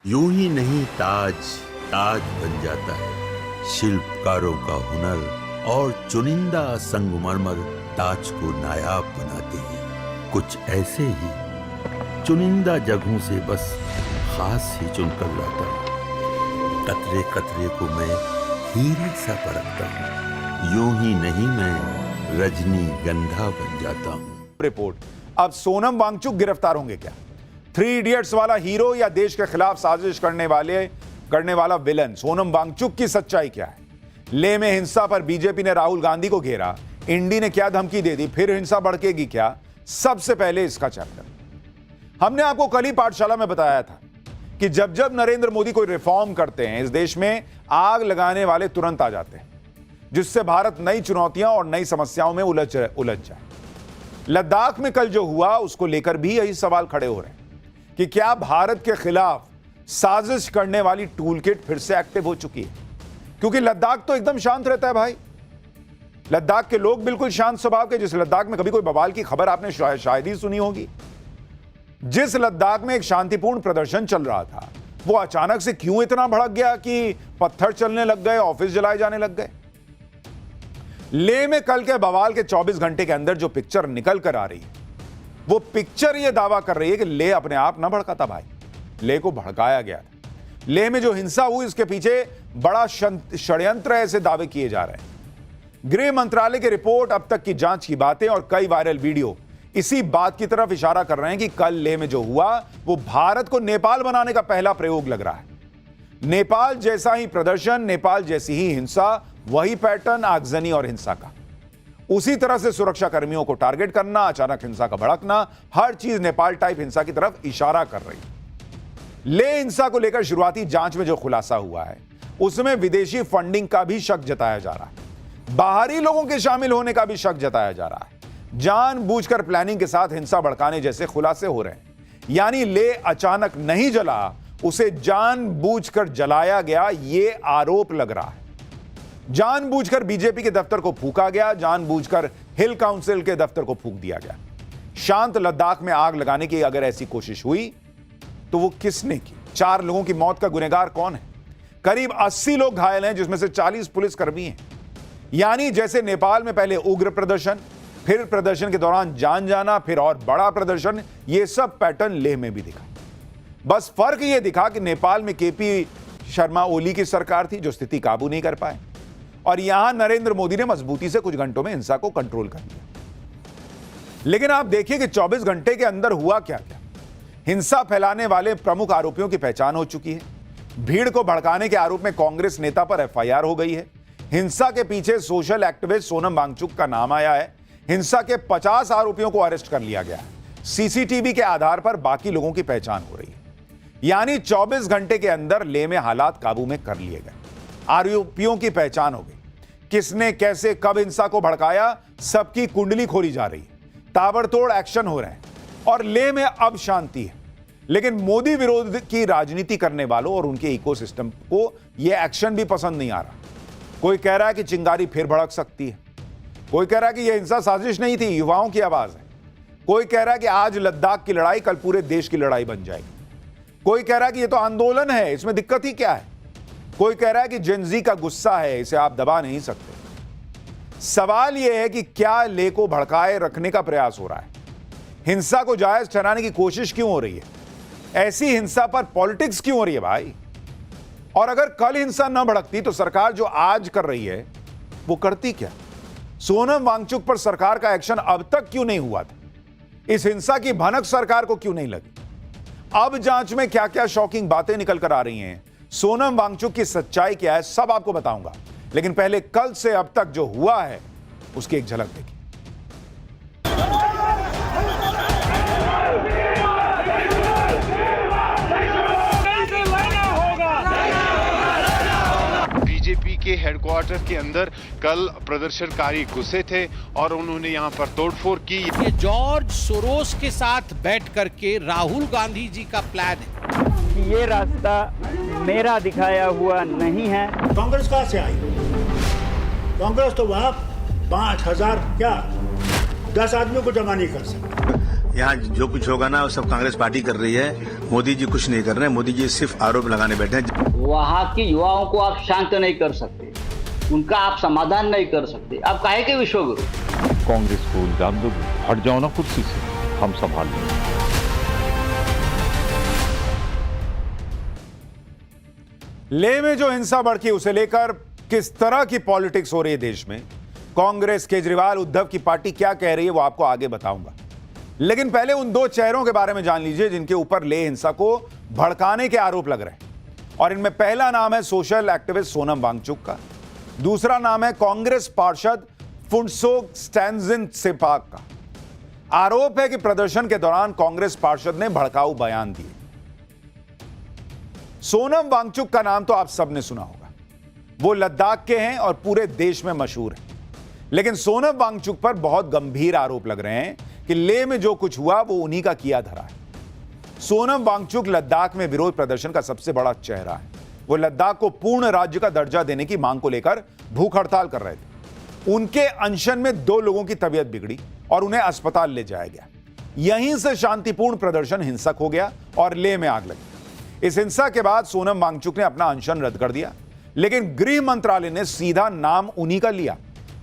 यूं ही नहीं ताज ताज बन जाता है। शिल्पकारों का हुनर और चुनिंदा संगमरमर ताज को नायाब बनाते हैं। कुछ ऐसे ही चुनिंदा जगहों से बस खास ही चुनकर लाता हूँ। कतरे कतरे को मैं हीरे सा परखता हूँ। यूं ही नहीं मैं रजनीगंधा बन जाता हूँ। रिपोर्ट, अब सोनम वांगचुक गिरफ्तार होंगे क्या? 3 इडियट्स वाला हीरो या देश के खिलाफ साजिश करने वाला विलन? सोनम वांगचुक की सच्चाई क्या है? लेह में हिंसा पर बीजेपी ने राहुल गांधी को घेरा, इंडी ने क्या धमकी दे दी, फिर हिंसा भड़केगी क्या? सबसे पहले इसका चैप्टर हमने आपको कल ही पाठशाला में बताया था कि जब जब नरेंद्र मोदी कोई रिफॉर्म करते हैं, इस देश में आग लगाने वाले तुरंत आ जाते हैं, जिससे भारत नई चुनौतियां और नई समस्याओं में उलझ जाए। लद्दाख में कल जो हुआ उसको लेकर भी यही सवाल खड़े हो रहे हैं कि क्या भारत के खिलाफ साजिश करने वाली टूलकिट फिर से एक्टिव हो चुकी है? क्योंकि लद्दाख तो एकदम शांत रहता है भाई। लद्दाख के लोग बिल्कुल शांत स्वभाव के। जिस लद्दाख में कभी कोई बवाल की खबर आपने शायद ही सुनी होगी। जिस लद्दाख में एक शांतिपूर्ण प्रदर्शन चल रहा था, वो अचानक से क्यों इतना भड़क गया कि पत्थर चलने लग गए, ऑफिस जलाए जाने लग गए? लेह में कल के बवाल के 24 घंटे के अंदर जो पिक्चर निकल कर आ रही है, वो पिक्चर ये दावा कर रही है कि लेह अपने आप ना भड़का था भाई, लेह को भड़काया गया था। लेह में जो हिंसा हुई इसके पीछे बड़ा षड्यंत्र ऐसे दावे किए जा रहे हैं। गृह मंत्रालय की रिपोर्ट, अब तक की जांच की बातें और कई वायरल वीडियो इसी बात की तरफ इशारा कर रहे हैं कि कल लेह में जो हुआ वो भारत को नेपाल बनाने का पहला प्रयोग लग रहा है। नेपाल जैसा ही प्रदर्शन, नेपाल जैसी ही हिंसा, वही पैटर्न आगजनी और हिंसा का। उसी तरह से सुरक्षा कर्मियों को टारगेट करना, अचानक हिंसा का भड़कना, हर चीज नेपाल टाइप हिंसा की तरफ इशारा कर रही है। लेह हिंसा को लेकर शुरुआती जांच में जो खुलासा हुआ है उसमें विदेशी फंडिंग का भी शक जताया जा रहा है, बाहरी लोगों के शामिल होने का भी शक जताया जा रहा है। जानबूझकर प्लानिंग के साथ हिंसा भड़काने जैसे खुलासे हो रहे हैं। यानी लेह अचानक नहीं जला, उसे जानबूझकर जलाया गया, ये आरोप लग रहा है। जानबूझकर बीजेपी के दफ्तर को फूंका गया, जानबूझकर हिल काउंसिल के दफ्तर को फूंक दिया गया। शांत लद्दाख में आग लगाने की अगर ऐसी कोशिश हुई तो वो किसने की? 4 लोगों की मौत का गुनहगार कौन है? करीब 80 लोग घायल हैं, जिसमें से 40 पुलिसकर्मी हैं। यानी जैसे नेपाल में पहले उग्र प्रदर्शन, फिर प्रदर्शन के दौरान जान जाना, फिर और बड़ा प्रदर्शन, ये सब पैटर्न लेह में भी दिखा। बस फर्क ये दिखा कि नेपाल में केपी शर्मा ओली की सरकार थी जो स्थिति काबू नहीं कर पाए, और यहां नरेंद्र मोदी ने मजबूती से कुछ घंटों में हिंसा को कंट्रोल कर लिया। लेकिन आप देखिए कि 24 घंटे के अंदर हुआ क्या क्या। हिंसा फैलाने वाले प्रमुख आरोपियों की पहचान हो चुकी है। भीड़ को भड़काने के आरोप में कांग्रेस नेता पर एफआईआर हो गई है। हिंसा के पीछे सोशल एक्टिविस्ट सोनम वांगचुक का नाम आया है। हिंसा के 50 आरोपियों को अरेस्ट कर लिया गया है। सीसीटीवी के आधार पर बाकी लोगों की पहचान हो रही है। यानी 24 घंटे के अंदर लेह में हालात काबू में कर लिए गए। आरोपियों की पहचान हो गई। किसने, कैसे, कब हिंसा को भड़काया, सबकी कुंडली खोली जा रही है। ताबड़तोड़ एक्शन हो रहे हैं और लेह में अब शांति है। लेकिन मोदी विरोध की राजनीति करने वालों और उनके इकोसिस्टम को यह एक्शन भी पसंद नहीं आ रहा। कोई कह रहा है कि चिंगारी फिर भड़क सकती है, कोई कह रहा है कि यह हिंसा साजिश नहीं थी, युवाओं की आवाज है। कोई कह रहा है कि आज लद्दाख की लड़ाई कल पूरे देश की लड़ाई बन जाएगी। कोई कह रहा है कि यह तो आंदोलन है, इसमें दिक्कत ही क्या है। कोई कह रहा है कि जेनजी का गुस्सा है, इसे आप दबा नहीं सकते। सवाल यह है कि क्या लेह को भड़काए रखने का प्रयास हो रहा है? हिंसा को जायज ठहराने की कोशिश क्यों हो रही है? ऐसी हिंसा पर पॉलिटिक्स क्यों हो रही है भाई? और अगर कल हिंसा न भड़कती तो सरकार जो आज कर रही है वो करती क्या? सोनम वांगचुक पर सरकार का एक्शन अब तक क्यों नहीं हुआ था? इस हिंसा की भनक सरकार को क्यों नहीं लगी? अब जांच में क्या क्या शॉकिंग बातें निकल कर आ रही हैं, सोनम वांगचुक की सच्चाई क्या है, सब आपको बताऊंगा। लेकिन पहले कल से अब तक जो हुआ है उसकी एक झलक देखिए। बीजेपी के हेडक्वार्टर के अंदर कल प्रदर्शनकारी घुसे थे और उन्होंने यहां पर तोड़फोड़ की। ये जॉर्ज सोरोस के साथ बैठ करके राहुल गांधी जी का प्लान है कि ये रास्ता मेरा दिखाया हुआ नहीं है। कांग्रेस कहां से आई? कांग्रेस तो वहां 5000 क्या 10 आदमियों को जमा नहीं कर सकती। यहाँ जो कुछ होगा ना वो सब कांग्रेस पार्टी कर रही है। मोदी जी कुछ नहीं कर रहे हैं। मोदी जी सिर्फ आरोप लगाने बैठे हैं। वहाँ की युवाओं को आप शांत नहीं कर सकते, उनका आप समाधान नहीं कर सकते। आप काहे के विश्वगुरु? कांग्रेस को इल्जाम दो, हट जाओ ना कुर्सी से, हम संभाल लेंगे। लेह में जो हिंसा भड़की उसे लेकर किस तरह की पॉलिटिक्स हो रही है देश में, कांग्रेस, केजरीवाल, उद्धव की पार्टी क्या कह रही है वो आपको आगे बताऊंगा। लेकिन पहले उन दो चेहरों के बारे में जान लीजिए जिनके ऊपर लेह हिंसा को भड़काने के आरोप लग रहे हैं। और इनमें पहला नाम है सोशल एक्टिविस्ट सोनम वांगचुक का, दूसरा नाम है कांग्रेस पार्षद फुनसोक स्टैनजिन सेपाक का। आरोप है कि प्रदर्शन के दौरान कांग्रेस पार्षद ने भड़काऊ बयान दिए। सोनम वांगचुक का नाम तो आप सबने सुना होगा, वो लद्दाख के हैं और पूरे देश में मशहूर हैं। लेकिन सोनम वांगचुक पर बहुत गंभीर आरोप लग रहे हैं कि लेह में जो कुछ हुआ वो उन्हीं का किया धरा है। सोनम वांगचुक लद्दाख में विरोध प्रदर्शन का सबसे बड़ा चेहरा है। वो लद्दाख को पूर्ण राज्य का दर्जा देने की मांग को लेकर भूख हड़ताल कर रहे थे। उनके अनशन में 2 लोगों की तबीयत बिगड़ी और उन्हें अस्पताल ले जाया गया। यहीं से शांतिपूर्ण प्रदर्शन हिंसक हो गया और लेह में आग लगी। इस हिंसा के बाद सोनम वांगचुक ने अपना अनशन रद्द कर दिया, लेकिन गृह मंत्रालय ने सीधा नाम उन्हीं का लिया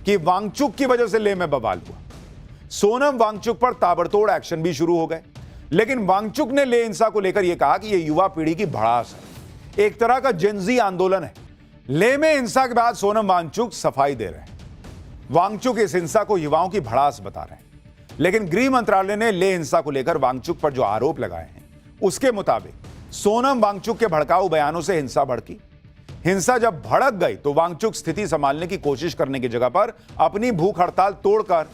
कि वांगचुक की वजह से लेह में बवाल हुआ। सोनम वांगचुक पर ताबड़तोड़ एक्शन भी शुरू हो गए, लेकिन वांगचुक ने लेह हिंसा को लेकर यह कहा कि यह युवा पीढ़ी की भड़ास है, एक तरह का जेनजी आंदोलन है। लेह में हिंसा के बाद सोनम वांगचुक सफाई दे रहे हैं। वांगचुक इस हिंसा को युवाओं की भड़ास बता रहे हैं, लेकिन गृह मंत्रालय ने लेह हिंसा को लेकर वांगचुक पर जो आरोप लगाए हैं उसके मुताबिक सोनम वांगचुक के भड़काऊ बयानों से हिंसा भड़की। हिंसा जब भड़क गई तो वांगचुक स्थिति संभालने की कोशिश करने की जगह पर अपनी भूख हड़ताल तोड़कर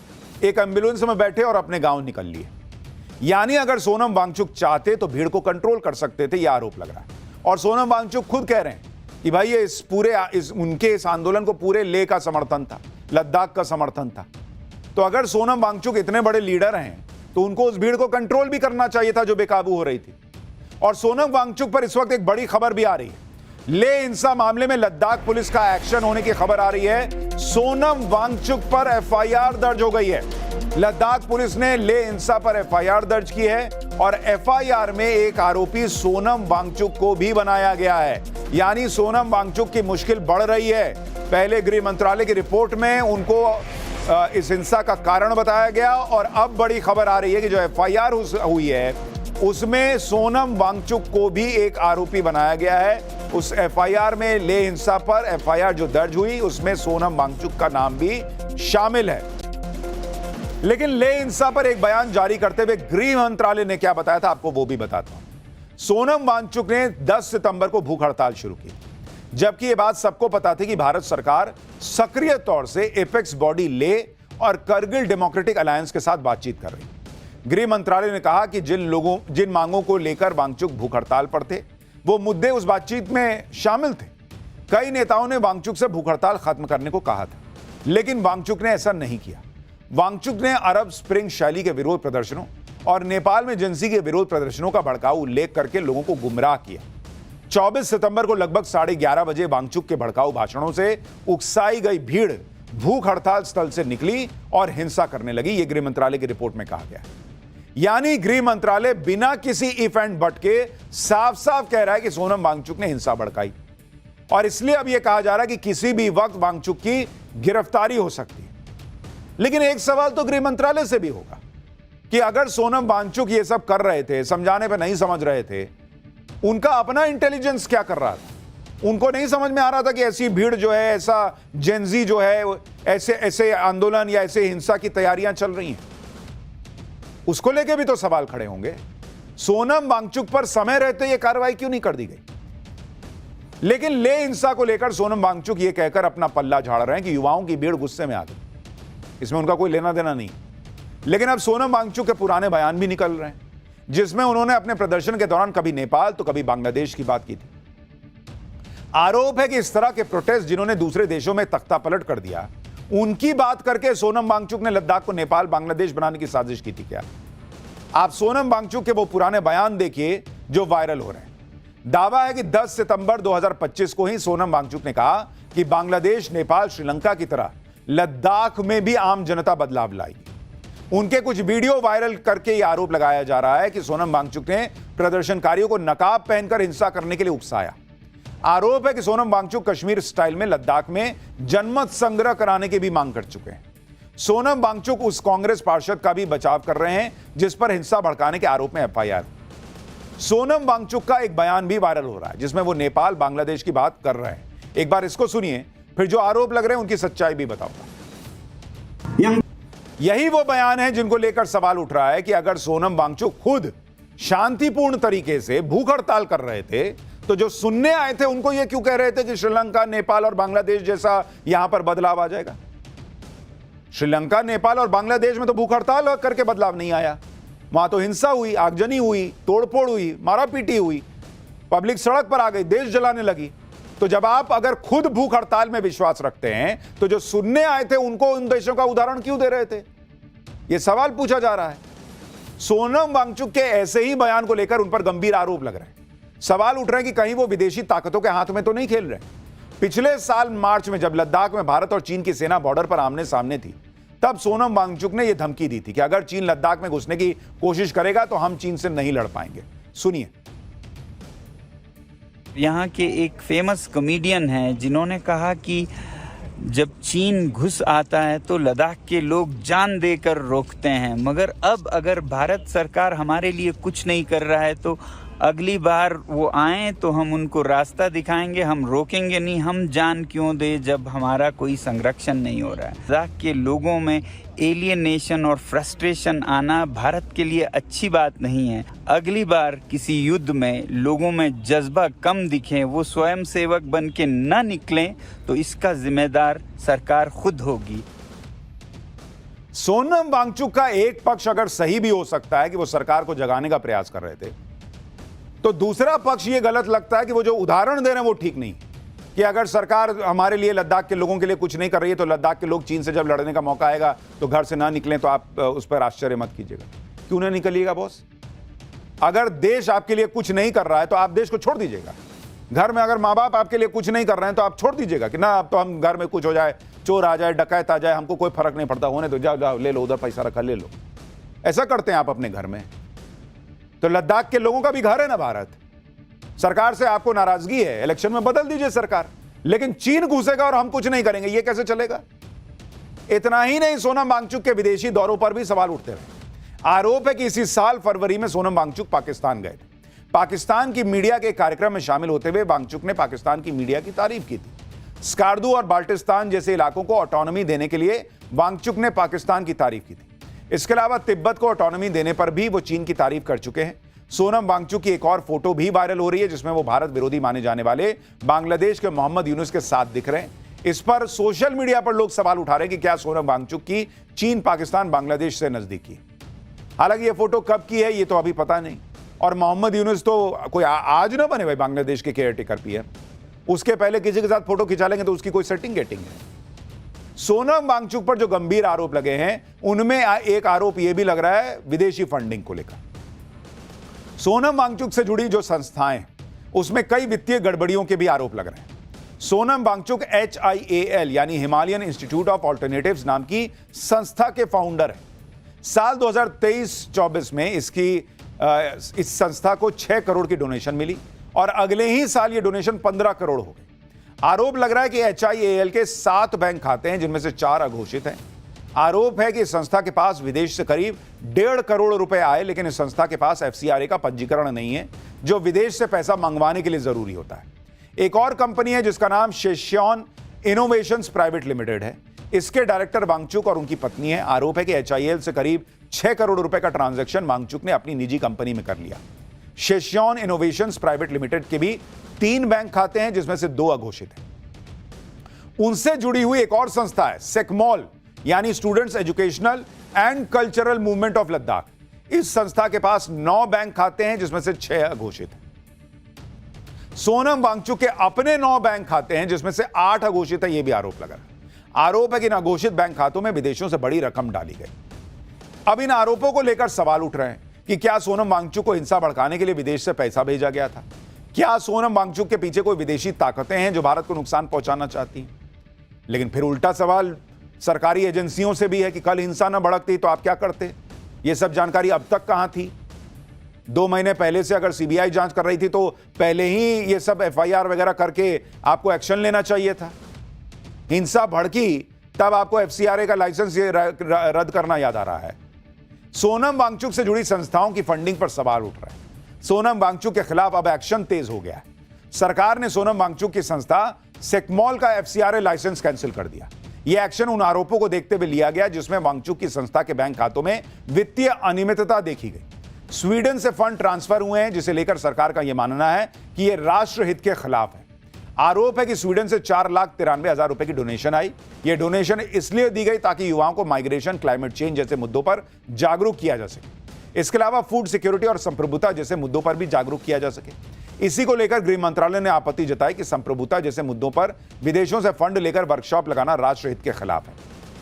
एक एम्बुलेंस में बैठे और अपने गांव निकल लिए। यानी अगर सोनम वांगचुक चाहते तो भीड़ को कंट्रोल कर सकते थे, यह आरोप लग रहा है। और सोनम वांगचुक खुद कह रहे हैं कि भाई ये उनके इस आंदोलन को पूरे लेह का समर्थन था, लद्दाख का समर्थन था। तो अगर सोनम वांगचुक इतने बड़े लीडर हैं तो उनको उस भीड़ को कंट्रोल भी करना चाहिए था जो बेकाबू हो रही थी। और सोनम वांगचुक पर इस वक्त एक बड़ी खबर भी आ रही है। लेह हिंसा मामले में लद्दाख पुलिस का एक्शन होने की खबर आ रही है। सोनम वांगचुक पर एफआईआर दर्ज हो गई है। लद्दाख पुलिस ने लेह हिंसा पर एफआईआर दर्ज की है और एफआईआर में एक आरोपी सोनम वांगचुक को भी बनाया गया है। यानी सोनम वांगचुक की मुश्किल बढ़ रही है। पहले गृह मंत्रालय की रिपोर्ट में उनको इस हिंसा का कारण बताया गया और अब बड़ी खबर आ रही है कि जो एफआईआर हुई है उसमें सोनम वांगचुक को भी एक आरोपी बनाया गया है। उस एफआईआर में लेह हिंसा पर एफआईआर जो दर्ज हुई उसमें सोनम वांगचुक का नाम भी शामिल है। लेकिन लेह हिंसा पर एक बयान जारी करते हुए गृह मंत्रालय ने क्या बताया था आपको वो भी बताता हूं। सोनम वांगचुक ने 10 सितंबर को भूख हड़ताल शुरू की, जबकि यह बात सबको पता थी कि भारत सरकार सक्रिय तौर से एपेक्स बॉडी लेह और करगिल डेमोक्रेटिक अलायंस के साथ बातचीत कर रही। गृह मंत्रालय ने कहा कि जिन मांगों को लेकर वांगचुक भूख हड़ताल पर थे वो मुद्दे उस बातचीत में शामिल थे। कई नेताओं ने वांगचुक से भूख हड़ताल खत्म करने को कहा था, लेकिन वांगचुक ने ऐसा नहीं किया। वांगचुक ने अरब स्प्रिंग शैली के विरोध प्रदर्शनों और नेपाल में जिंसी के विरोध प्रदर्शनों का भड़काऊ उल्लेख करके लोगों को गुमराह किया। 24 सितंबर को लगभग 11:30 बजे वांगचुक के भड़काऊ भाषणों से उकसाई गई भीड़ भूख हड़ताल स्थल से निकली और हिंसा करने लगी। यह गृह मंत्रालय की रिपोर्ट में कहा गया है। यानी गृह मंत्रालय बिना किसी इफ एंड बट के साफ साफ कह रहा है कि सोनम वांगचुक ने हिंसा भड़काई और इसलिए अब यह कहा जा रहा है कि किसी भी वक्त वांगचुक की गिरफ्तारी हो सकती है। लेकिन एक सवाल तो गृह मंत्रालय से भी होगा कि अगर सोनम वांगचुक ये सब कर रहे थे, समझाने पर नहीं समझ रहे थे, उनका अपना इंटेलिजेंस क्या कर रहा था? उनको नहीं समझ में आ रहा था कि ऐसी भीड़ जो है, ऐसा जेनजी जो है, ऐसे आंदोलन या ऐसे हिंसा की तैयारियां चल रही हैं? उसको लेके भी तो सवाल खड़े होंगे। सोनम वांगचुक पर समय रहते यह कार्रवाई क्यों नहीं कर दी गई? लेकिन लेह हिंसा को लेकर सोनम वांगचुक यह कहकर अपना पल्ला झाड़ रहे हैं कि युवाओं की भीड़ गुस्से में आ गई, इसमें उनका कोई लेना देना नहीं। लेकिन अब सोनम वांगचुक के पुराने बयान भी निकल रहे हैं, जिसमें उन्होंने अपने प्रदर्शन के दौरान कभी नेपाल तो कभी बांग्लादेश की बात की थी। आरोप है कि इस तरह के प्रोटेस्ट जिन्होंने दूसरे देशों में तख्ता पलट कर दिया, उनकी बात करके सोनम वांगचुक ने लद्दाख को नेपाल बांग्लादेश बनाने की साजिश की थी। क्या आप सोनम वांगचुक के वो पुराने बयान देखिए जो वायरल हो रहे हैं। दावा है कि 10 सितंबर 2025 को ही सोनम वांगचुक ने कहा कि बांग्लादेश, नेपाल, श्रीलंका की तरह लद्दाख में भी आम जनता बदलाव लाएगी। उनके कुछ वीडियो वायरल करके यह आरोप लगाया जा रहा है कि सोनम वांगचुक ने प्रदर्शनकारियों को नकाब पहनकर हिंसा करने के लिए उकसाया। आरोप है कि सोनम वांगचुक कश्मीर स्टाइल में लद्दाख में जनमत संग्रह कराने की भी मांग कर चुके हैं। सोनम वांगचुक उस कांग्रेस पार्षद का भी बचाव कर रहे हैं जिस पर हिंसा भड़काने के आरोप में एफआईआर। सोनम वांगचुक का एक बयान भी वायरल हो रहा है जिसमें वो नेपाल बांग्लादेश की बात कर रहे हैं। एक बार इसको सुनिए, फिर जो आरोप लग रहे हैं उनकी सच्चाई भी बताऊंगा। यही वो बयान है जिनको लेकर सवाल उठ रहा है कि अगर सोनम वांगचुक खुद शांतिपूर्ण तरीके से भूख हड़ताल कर रहे थे तो जो सुनने आए थे उनको ये क्यों कह रहे थे कि श्रीलंका, नेपाल और बांग्लादेश जैसा यहां पर बदलाव आ जाएगा? श्रीलंका, नेपाल और बांग्लादेश में तो भूख हड़ताल करके बदलाव नहीं आया। वहां तो हिंसा हुई, आगजनी हुई, तोड़फोड़ हुई, मारापीटी हुई, पब्लिक सड़क पर आ गई, देश जलाने लगी। तो जब आप अगर खुद भूख हड़ताल में विश्वास रखते हैं तो जो सुनने आए थे उनको उन देशों का उदाहरण क्यों दे रहे थे? यह सवाल पूछा जा रहा है। सोनम वांगचुक के ऐसे ही बयान को लेकर उन पर गंभीर आरोप लग रहे हैं। सवाल उठ रहे हैं कि कहीं वो विदेशी ताकतों के हाथ में तो नहीं खेल रहे। पिछले साल मार्च में जब लद्दाख में भारत और चीन की सेना बॉर्डर पर आमने सामने थी, तब सोनम वांगचुक ने यह धमकी दी थी कि अगर चीन लद्दाख में घुसने की कोशिश करेगा तो हम चीन से नहीं लड़ पाएंगे। सुनिए। यहाँ के एक फेमस कॉमेडियन हैं जिन्होंने कहा कि जब चीन घुस आता है तो लद्दाख के लोग जान देकर रोकते हैं, मगर अब अगर भारत सरकार हमारे लिए कुछ नहीं कर रहा है तो अगली बार वो आए तो हम उनको रास्ता दिखाएंगे, हम रोकेंगे नहीं। हम जान क्यों दे जब हमारा कोई संरक्षण नहीं हो रहा है। लद्दाख के लोगों में एलियनेशन और फ्रस्ट्रेशन आना भारत के लिए अच्छी बात नहीं है। अगली बार किसी युद्ध में लोगों में जज्बा कम दिखे, वो स्वयं सेवक बन के न निकलें, तो इसका जिम्मेदार सरकार खुद होगी। सोनम वांगचुक का एक पक्ष अगर सही भी हो सकता है कि वो सरकार को जगाने का प्रयास कर रहे थे, तो दूसरा पक्ष ये गलत लगता है कि वो जो उदाहरण दे रहे हैं वो ठीक नहीं। कि अगर सरकार हमारे लिए, लद्दाख के लोगों के लिए कुछ नहीं कर रही है तो लद्दाख के लोग चीन से जब लड़ने का मौका आएगा तो घर से ना निकलें, तो आप उस पर आश्चर्य मत कीजिएगा। क्यों ना निकलिएगा बॉस? अगर देश आपके लिए कुछ नहीं कर रहा है तो आप देश को छोड़ दीजिएगा। घर में अगर माँ बाप आपके लिए कुछ नहीं कर रहे हैं तो आप छोड़ दीजिएगा कि ना अब तो हम घर में कुछ हो जाए, चोर आ जाए, डकैत आ जाए, हमको कोई फर्क नहीं पड़ता, होने तो जाओ जाओ ले लो, उधर पैसा रखा ले लो। ऐसा करते हैं आप अपने घर में। तो लद्दाख के लोगों का भी घर है ना भारत। सरकार से आपको नाराजगी है, इलेक्शन में बदल दीजिए सरकार, लेकिन चीन घुसेगा और हम कुछ नहीं करेंगे, यह कैसे चलेगा? इतना ही नहीं, सोनम वांगचुक के विदेशी दौरों पर भी सवाल उठते रहे। आरोप है कि इसी साल फरवरी में सोनम वांगचुक पाकिस्तान गए थे। पाकिस्तान की मीडिया के कार्यक्रम में शामिल होते हुए वांगचुक ने पाकिस्तान की मीडिया की तारीफ की थी। स्कार्दू और बाल्टिस्तान जैसे इलाकों को ऑटोनॉमी देने के लिए वांगचुक ने पाकिस्तान की तारीफ की थी। इसके अलावा तिब्बत को ऑटोनॉमी देने पर भी वो चीन की तारीफ कर चुके हैं। सोनम वांगचुक की एक और फोटो भी वायरल हो रही है जिसमें वो भारत विरोधी माने जाने वाले बांग्लादेश के मोहम्मद यूनुस के साथ दिख रहे हैं। इस पर सोशल मीडिया पर लोग सवाल उठा रहे हैं कि क्या सोनम वांगचुक की चीन, पाकिस्तान, बांग्लादेश से नजदीकी। हालांकि ये फोटो कब की है ये तो अभी पता नहीं। और मोहम्मद यूनुस तो कोई आज ना बने भाई बांग्लादेश के केयरटेकर पीएम, उसके पहले किसी के साथ फोटो खिंचा लेंगे तो उसकी कोई सेटिंग गेटिंग है। सोनम वांगचुक पर जो गंभीर आरोप लगे हैं उनमें एक आरोप यह भी लग रहा है विदेशी फंडिंग को लेकर। सोनम वांगचुक से जुड़ी जो संस्थाएं, उसमें कई वित्तीय गड़बड़ियों के भी आरोप लग रहे हैं। सोनम वांगचुक HIAL यानी हिमालयन इंस्टीट्यूट ऑफ ऑल्टरनेटिव्स नाम की संस्था के फाउंडर हैं। साल 2023-24 में इस संस्था को 6 करोड़ की डोनेशन मिली और अगले ही साल ये डोनेशन 15 करोड़ हो गई। आरोप लग रहा है कि HIAL के 7 बैंक खाते हैं जिनमें से 4 अघोषित हैं। आरोप है कि इस संस्था के पास विदेश से करीब 1.5 करोड़ रुपए आए, लेकिन इस संस्था के पास FCRA का पंजीकरण नहीं है जो विदेश से पैसा मंगवाने के लिए जरूरी होता है। एक और कंपनी है जिसका नाम शेश्योन इनोवेशंस प्राइवेट लिमिटेड है। इसके डायरेक्टर वांगचुक और उनकी पत्नी है। आरोप है कि HIAL से करीब 6 करोड़ रुपए का ट्रांजैक्शन वांगचुक ने अपनी निजी कंपनी में कर लिया। शेश्योन इनोवेशंस प्राइवेट लिमिटेड के भी 3 बैंक खाते हैं जिसमें से 2 अघोषित हैं। उनसे जुड़ी हुई एक और संस्था है सेकमॉल यानी students educational and cultural movement of Ladakh. इस संस्था के पास 9 बैंक खाते हैं जिसमें से 6 अघोषित हैं। सोनम वांगचुक के अपने 9 बैंक खाते हैं जिसमें से 8 अघोषित है, यह भी आरोप लगा। आरोप है कि इन अघोषित बैंक खातों में विदेशों से बड़ी रकम डाली गई। अब इन आरोपों को लेकर सवाल उठ रहे हैं कि क्या सोनम वांगचुक को हिंसा भड़काने के लिए विदेश से पैसा भेजा गया था? क्या सोनम वांगचुक के पीछे कोई विदेशी ताकतें हैं जो भारत को नुकसान पहुंचाना चाहती हैं? लेकिन फिर उल्टा सवाल सरकारी एजेंसियों से भी है कि कल हिंसा न भड़कती तो आप क्या करते। यह सब जानकारी अब तक कहां थी? 2 महीने पहले से अगर सीबीआई जांच कर रही थी तो पहले ही ये सब एफआईआर वगैरह करके आपको एक्शन लेना चाहिए था। हिंसा भड़की तब आपको एफसीआरए का लाइसेंस रद्द करना याद आ रहा है। सोनम वांगचुक से जुड़ी संस्थाओं की फंडिंग पर सवाल उठ रहे हैं। सोनम वांगचुक के खिलाफ अब एक्शन तेज हो गया है। सरकार ने सोनम वांगचुक की संस्था सेकमॉल का एफसीआरए लाइसेंस कैंसिल कर दिया। यह एक्शन उन आरोपों को देखते हुए लिया गया जिसमें वांगचुक की संस्था के बैंक खातों में वित्तीय अनियमितता देखी गई। स्वीडन से फंड ट्रांसफर हुए हैं जिसे लेकर सरकार का यह मानना है कि यह राष्ट्रहित के खिलाफ है। आरोप है कि स्वीडन से 4,93,000 रुपए की डोनेशन आई। यह डोनेशन इसलिए दी गई ताकि युवाओं को माइग्रेशन, क्लाइमेट चेंज जैसे मुद्दों पर जागरूक किया जा सके। इसके अलावा फूड सिक्योरिटी और संप्रभुता जैसे मुद्दों पर भी जागरूक किया जा सके। इसी को लेकर गृह मंत्रालय ने आपत्ति जताई कि संप्रभुता जैसे मुद्दों पर विदेशों से फंड लेकर वर्कशॉप लगाना राष्ट्रहित के खिलाफ है।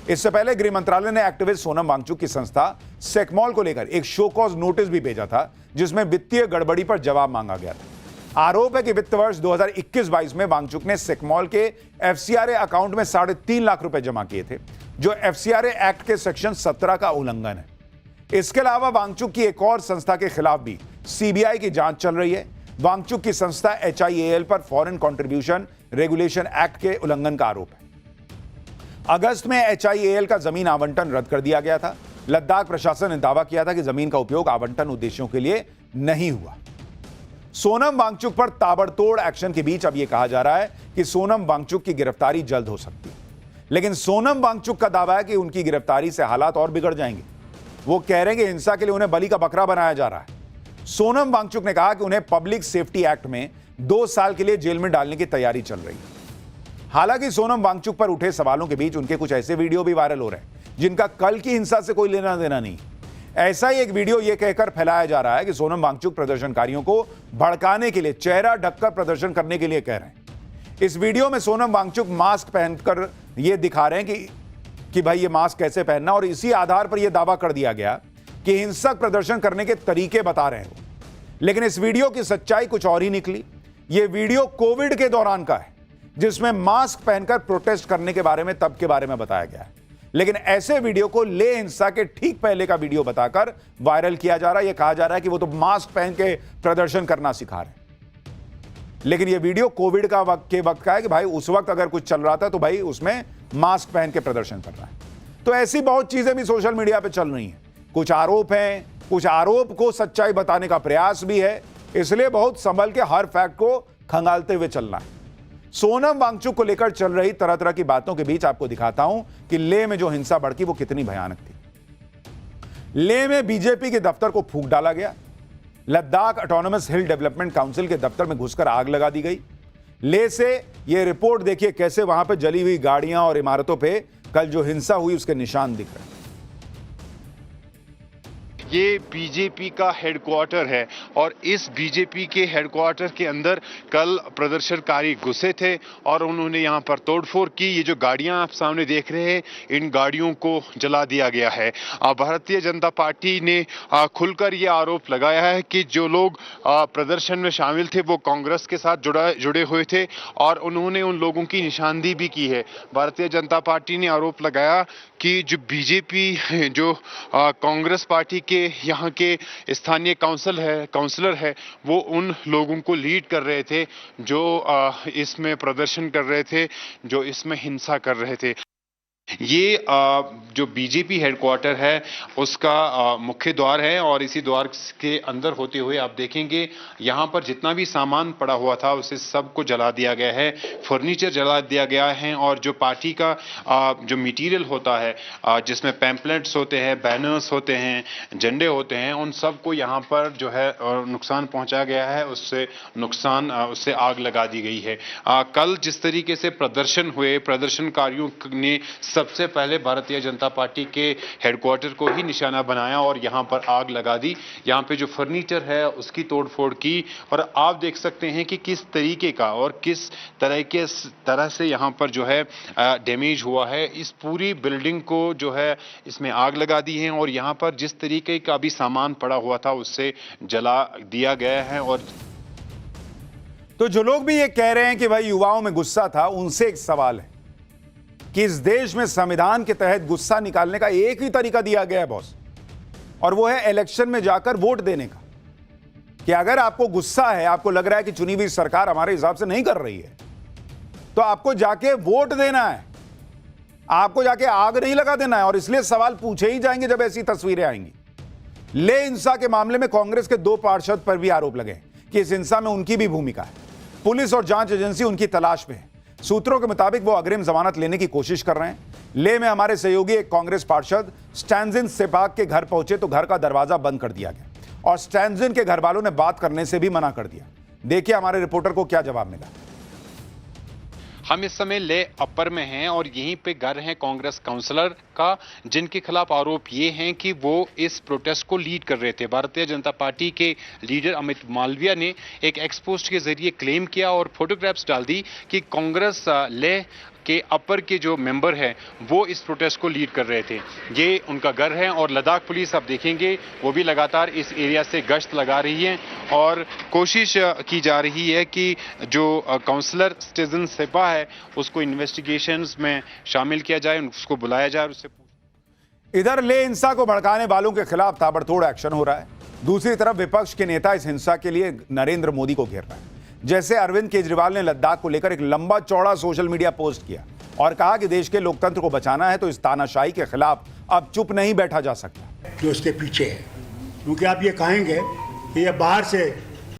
इससे पहले गृह मंत्रालय ने एक्टिविस्ट सोनम वांगचुक की संस्था सेकमॉल को लेकर एक शो कॉज नोटिस भी भेजा था जिसमें वित्तीय गड़बड़ी पर जवाब मांगा गया था। आरोप है कि वित्त वर्ष 2021-22 में वांगचुक ने सेकमॉल के एफसीआरए अकाउंट में 3.5 लाख रुपए जमा किए थे, जो एफसीआरए एक्ट के सेक्शन 17 का उल्लंघन है। इसके अलावा वांगचुक की एक और संस्था के खिलाफ भी सीबीआई की जांच चल रही है। वांगचुक की संस्था HIAL पर फॉरेन कंट्रीब्यूशन रेगुलेशन एक्ट के उल्लंघन का आरोप है। अगस्त में HIAL का जमीन आवंटन रद्द कर दिया गया था। लद्दाख प्रशासन ने दावा किया था कि जमीन का उपयोग आवंटन उद्देश्यों के लिए नहीं हुआ। सोनम वांगचुक पर ताबड़तोड़ एक्शन के बीच अब यह कहा जा रहा है कि सोनम वांगचुक की गिरफ्तारी जल्द हो सकती है, लेकिन सोनम वांगचुक का दावा है कि उनकी गिरफ्तारी से हालात और बिगड़ जाएंगे। वो कह रहे हैं कि हिंसा के लिए उन्हें बलि का बकरा बनाया जा रहा है। सोनम वांगचुक ने कहा कि उन्हें पब्लिक सेफ्टी एक्ट में 2 साल के लिए जेल में डालने की तैयारी चल रही है। हालांकि सोनम वांगचुक पर उठे सवालों के बीच उनके कुछ ऐसे वीडियो भी वायरल हो रहे हैं जिनका कल की हिंसा से कोई लेना देना नहीं। ऐसा ही एक वीडियो यह कहकर फैलाया जा रहा है कि सोनम वांगचुक प्रदर्शनकारियों को भड़काने के लिए चेहरा ढककर प्रदर्शन करने के लिए कह रहे हैं। इस वीडियो में सोनम वांगचुक मास्क पहनकर यह दिखा रहे हैं कि भाई ये मास्क कैसे पहनना, और इसी आधार पर यह दावा कर दिया गया कि हिंसक प्रदर्शन करने के तरीके बता रहे हैं वो। लेकिन इस वीडियो की सच्चाई कुछ और ही निकली। यह वीडियो कोविड के दौरान का है जिसमें मास्क पहनकर प्रोटेस्ट करने के बारे में तब के बारे में बताया गया है। लेकिन ऐसे वीडियो को ले हिंसा के ठीक पहले का वीडियो बताकर वायरल किया जा रहा है। यह कहा जा रहा है कि वो तो मास्क पहन के प्रदर्शन करना सिखा रहे हैं, लेकिन यह वीडियो कोविड का के वक्त का है कि भाई उस वक्त अगर कुछ चल रहा था तो भाई उसमें मास्क पहन के प्रदर्शन कर रहा है। तो ऐसी बहुत चीजें भी सोशल मीडिया पे चल रही हैं। कुछ आरोप हैं, कुछ आरोप को सच्चाई बताने का प्रयास भी है, इसलिए बहुत संभल के हर फैक्ट को खंगालते हुए चलना है। सोनम वांगचुक को लेकर चल रही तरह तरह की बातों के बीच आपको दिखाता हूं कि लेह में जो हिंसा भड़की वो कितनी भयानक थी। लेह में बीजेपी के दफ्तर को फूंक डाला गया। लद्दाख ऑटोनोमस हिल डेवलपमेंट काउंसिल के दफ्तर में घुसकर आग लगा दी गई। लेह से यह रिपोर्ट देखिए कैसे वहां पर जली हुई गाड़ियां और इमारतों पर कल जो हिंसा हुई उसके निशान दिख रहे हैं। ये बीजेपी का हेडक्वार्टर है और इस बीजेपी के हेडक्वार्टर के अंदर कल प्रदर्शनकारी घुसे थे और उन्होंने यहाँ पर तोड़फोड़ की। ये जो गाड़ियाँ आप सामने देख रहे हैं, इन गाड़ियों को जला दिया गया है। भारतीय जनता पार्टी ने खुलकर ये आरोप लगाया है कि जो लोग प्रदर्शन में शामिल थे वो कांग्रेस के साथ जुड़े हुए थे और उन्होंने उन लोगों की निशानदेही भी की है। भारतीय जनता पार्टी ने आरोप लगाया कि जो बीजेपी जो कांग्रेस पार्टी के यहाँ के स्थानीय काउंसलर है वो उन लोगों को लीड कर रहे थे जो इसमें प्रदर्शन कर रहे थे, जो इसमें हिंसा कर रहे थे। ये जो बीजेपी हेडक्वार्टर है उसका मुख्य द्वार है और इसी द्वार के अंदर होते हुए आप देखेंगे यहाँ पर जितना भी सामान पड़ा हुआ था उसे सबको जला दिया गया है, फर्नीचर जला दिया गया है और जो पार्टी का जो मटेरियल होता है जिसमें पैम्पलेट्स होते हैं, बैनर्स होते हैं, झंडे होते हैं, उन सबको यहाँ पर जो है नुकसान पहुँचा गया है। उससे आग लगा दी गई है। कल जिस तरीके से प्रदर्शन हुए, प्रदर्शनकारियों ने सबसे पहले भारतीय जनता पार्टी के हेडक्वार्टर को ही निशाना बनाया और यहां पर आग लगा दी। यहां पे जो फर्नीचर है उसकी तोड़फोड़ की और आप देख सकते हैं कि किस तरीके का और किस तरह से यहां पर जो है डैमेज हुआ है। इस पूरी बिल्डिंग को जो है इसमें आग लगा दी है और यहां पर जिस तरीके का भी सामान पड़ा हुआ था उससे जला दिया गया है। और तो जो लोग भी ये कह रहे हैं कि भाई युवाओं में गुस्सा था, उनसे एक सवाल है, कि इस देश में संविधान के तहत गुस्सा निकालने का एक ही तरीका दिया गया है बॉस, और वो है इलेक्शन में जाकर वोट देने का। कि अगर आपको गुस्सा है, आपको लग रहा है कि चुनी हुई सरकार हमारे हिसाब से नहीं कर रही है, तो आपको जाके वोट देना है, आपको जाके आग नहीं लगा देना है। और इसलिए सवाल पूछे ही जाएंगे जब ऐसी तस्वीरें आएंगी। ले हिंसा के मामले में कांग्रेस के 2 पार्षद पर भी आरोप लगे कि इस हिंसा में उनकी भी भूमिका है। पुलिस और जांच एजेंसी उनकी तलाश में है। सूत्रों के मुताबिक वो अग्रिम जमानत लेने की कोशिश कर रहे हैं। ले में हमारे सहयोगी एक कांग्रेस पार्षद स्टैंजिन सेपाक के घर पहुंचे तो घर का दरवाजा बंद कर दिया गया और स्टैंजिन के घर वालों ने बात करने से भी मना कर दिया। देखिए हमारे रिपोर्टर को क्या जवाब मिला। हम इस समय ले अपर में हैं और यहीं पे घर है कांग्रेस काउंसलर का, जिनके खिलाफ आरोप ये हैं कि वो इस प्रोटेस्ट को लीड कर रहे थे। भारतीय जनता पार्टी के लीडर अमित मालविया ने एक एक्सपोस्ट के जरिए क्लेम किया और फोटोग्राफ्स डाल दी कि कांग्रेस ले के अपर के जो मेंबर हैं वो इस प्रोटेस्ट को लीड कर रहे थे। ये उनका घर है और लद्दाख पुलिस आप देखेंगे वो भी लगातार इस एरिया से गश्त लगा रही है और कोशिश की जा रही है कि जो काउंसलर स्टेजन सेपा है उसको इन्वेस्टिगेशंस में शामिल किया जाए, उसको बुलाया जाए, उससे इधर ले हिंसा को भड़काने वालों के खिलाफ ताबड़तोड़ एक्शन हो रहा है। दूसरी तरफ विपक्ष के नेता इस हिंसा के लिए नरेंद्र मोदी को घेर रहे हैं। जैसे अरविंद केजरीवाल ने लद्दाख को लेकर एक लंबा चौड़ा सोशल मीडिया पोस्ट किया और कहा कि देश के लोकतंत्र को बचाना है तो इस तानाशाही के खिलाफ अब चुप नहीं बैठा जा सकता। जो उसके पीछे है, क्योंकि आप ये कहेंगे कि ये बाहर से